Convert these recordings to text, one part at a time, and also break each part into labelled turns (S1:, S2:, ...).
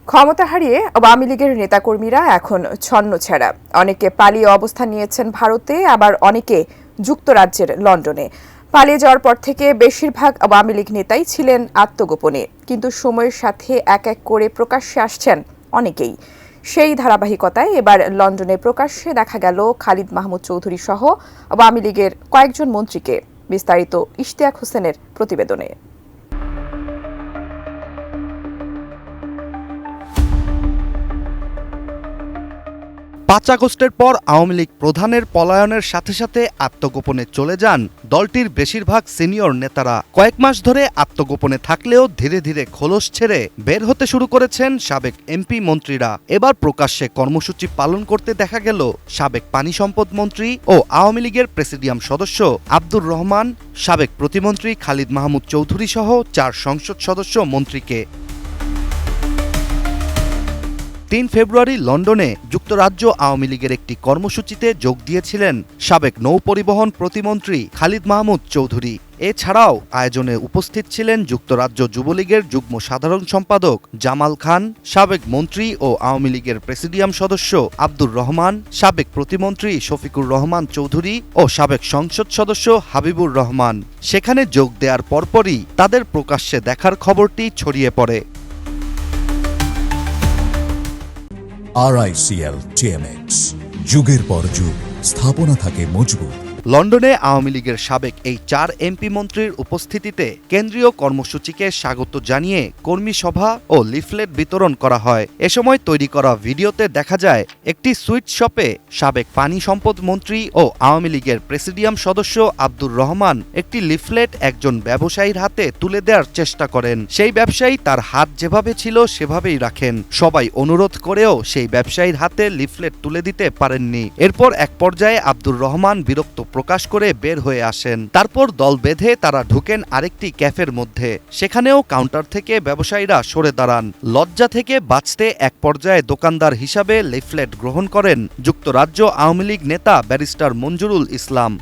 S1: ক্ষমতা হারিয়ে আওয়ামী লীগের নেতাকর্মীরা এখন ছন্নছাড়া। অনেকে পালিয়ে অবস্থান নিয়েছেন ভারতে, আবার অনেকে যুক্তরাজ্যের লন্ডনে। পালিয়ে যাওয়ার পর থেকে বেশিরভাগ আওয়ামী লীগ নেতাই ছিলেন আত্মগোপনে, কিন্তু সময়ের সাথে এক এক করে প্রকাশ্যে আসছেন অনেকেই। সেই ধারাবাহিকতায় এবার লন্ডনে প্রকাশ্যে দেখা গেল খালিদ মাহমুদ চৌধুরী সহ আওয়ামী লীগের কয়েকজন মন্ত্রীকে। বিস্তারিত ইশতিয়াক হোসেনের প্রতিবেদনে।
S2: ৫ আগস্টের পর আওয়ামী লীগ প্রধানের পলায়নের সাথে সাথে আত্মগোপনে চলে যান দলটির বেশিরভাগ সিনিয়র নেতারা। কয়েক মাস ধরে আত্মগোপনে থাকলেও ধীরে ধীরে খোলস ছেড়ে বের হতে শুরু করেছেন সাবেক এমপি মন্ত্রীরা। এবার প্রকাশ্যে কর্মসূচি পালন করতে দেখা গেল সাবেক পানি সম্পদ মন্ত্রী ও আওয়ামী লীগের প্রেসিডিয়াম সদস্য আব্দুর রহমান, সাবেক প্রতিমন্ত্রী খালিদ মাহমুদ চৌধুরী সহ ৪ সংসদ সদস্য মন্ত্রীকে। ৩ ফেব্রুয়ারি লন্ডনে যুক্তরাজ্য আওয়ামী লীগের একটি কর্মসূচিতে যোগ দিয়েছিলেন সাবেক নৌপরিবহন প্রতিমন্ত্রী খালিদ মাহমুদ চৌধুরী। এছাড়াও আয়োজনে উপস্থিত ছিলেন যুক্তরাজ্য যুবলীগের যুগ্ম সাধারণ সম্পাদক জামাল খান, সাবেক মন্ত্রী ও আওয়ামী লীগের প্রেসিডিয়াম সদস্য আব্দুর রহমান, সাবেক প্রতিমন্ত্রী শফিকুর রহমান চৌধুরী ও সাবেক সংসদ সদস্য হাবিবুর রহমান। সেখানে যোগ দেওয়ার পরপরই তাদের প্রকাশ্যে দেখার খবরটি ছড়িয়ে পড়ে।
S3: RICL TMX, যুগের পর যুগ স্থাপনা থাকে মজবুত।
S2: লন্ডনে আওয়ামী লীগের সাবেক এই ৪ এমপি মন্ত্রীর উপস্থিতিতে কেন্দ্রীয় কর্মসূচিকে স্বাগত জানিয়ে কর্মী সভা ও লিফলেট বিতরণ করা হয়। এ সময় তৈরি করা ভিডিওতে দেখা যায় একটি সুইট শপে সাবেক পানি সম্পদ মন্ত্রী ও আওয়ামী লীগের প্রেসিডিয়াম সদস্য আব্দুর রহমান একটি লিফলেট একজন ব্যবসায়ীর হাতে তুলে দেওয়ার চেষ্টা করেন। সেই ব্যবসায়ী তার হাত যেভাবে ছিল সেভাবেই রাখেন। সবাই অনুরোধ করেও সেই ব্যবসায়ীর হাতে লিফলেট তুলে দিতে পারেননি। এরপর এক পর্যায়ে আব্দুর রহমান বিরক্ত প্রকাশ করে বের হয়ে আসেন। তারপর দল বেঁধে তারা ঢুকেন আরেকটি ক্যাফের মধ্যে। সেখানেও কাউন্টার থেকে ব্যবসায়ীরা সরে দাঁড়ান। লজ্জা থেকে বাঁচতে এক পর্যায়ে দোকানদার হিসাবে লিফলেট গ্রহণ করেন যুক্তরাজ্য আওয়ামী লীগ নেতা ব্যারিস্টার মঞ্জুরুল ইসলাম।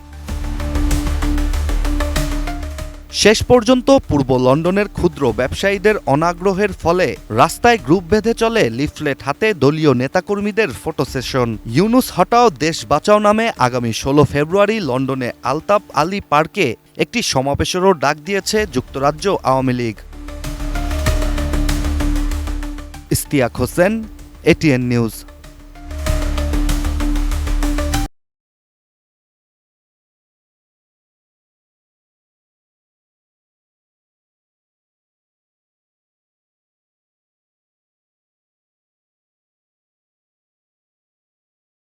S2: শেষ পর্যন্ত পূর্ব লন্ডনের ক্ষুদ্র ব্যবসায়ীদের অনাগ্রহের ফলে রাস্তায় গ্রুপ বেঁধে চলে লিফলেট হাতে দলীয় নেতাকর্মীদের ফটো সেশন। ইউনুস হটাও দেশ বাঁচাও নামে আগামী ১৬ ফেব্রুয়ারি লন্ডনে আলতাফ আলী পার্কে একটি সমাবেশেরও ডাক দিয়েছে যুক্তরাজ্য Awami League. Ishtiaq Hossain, ATN news.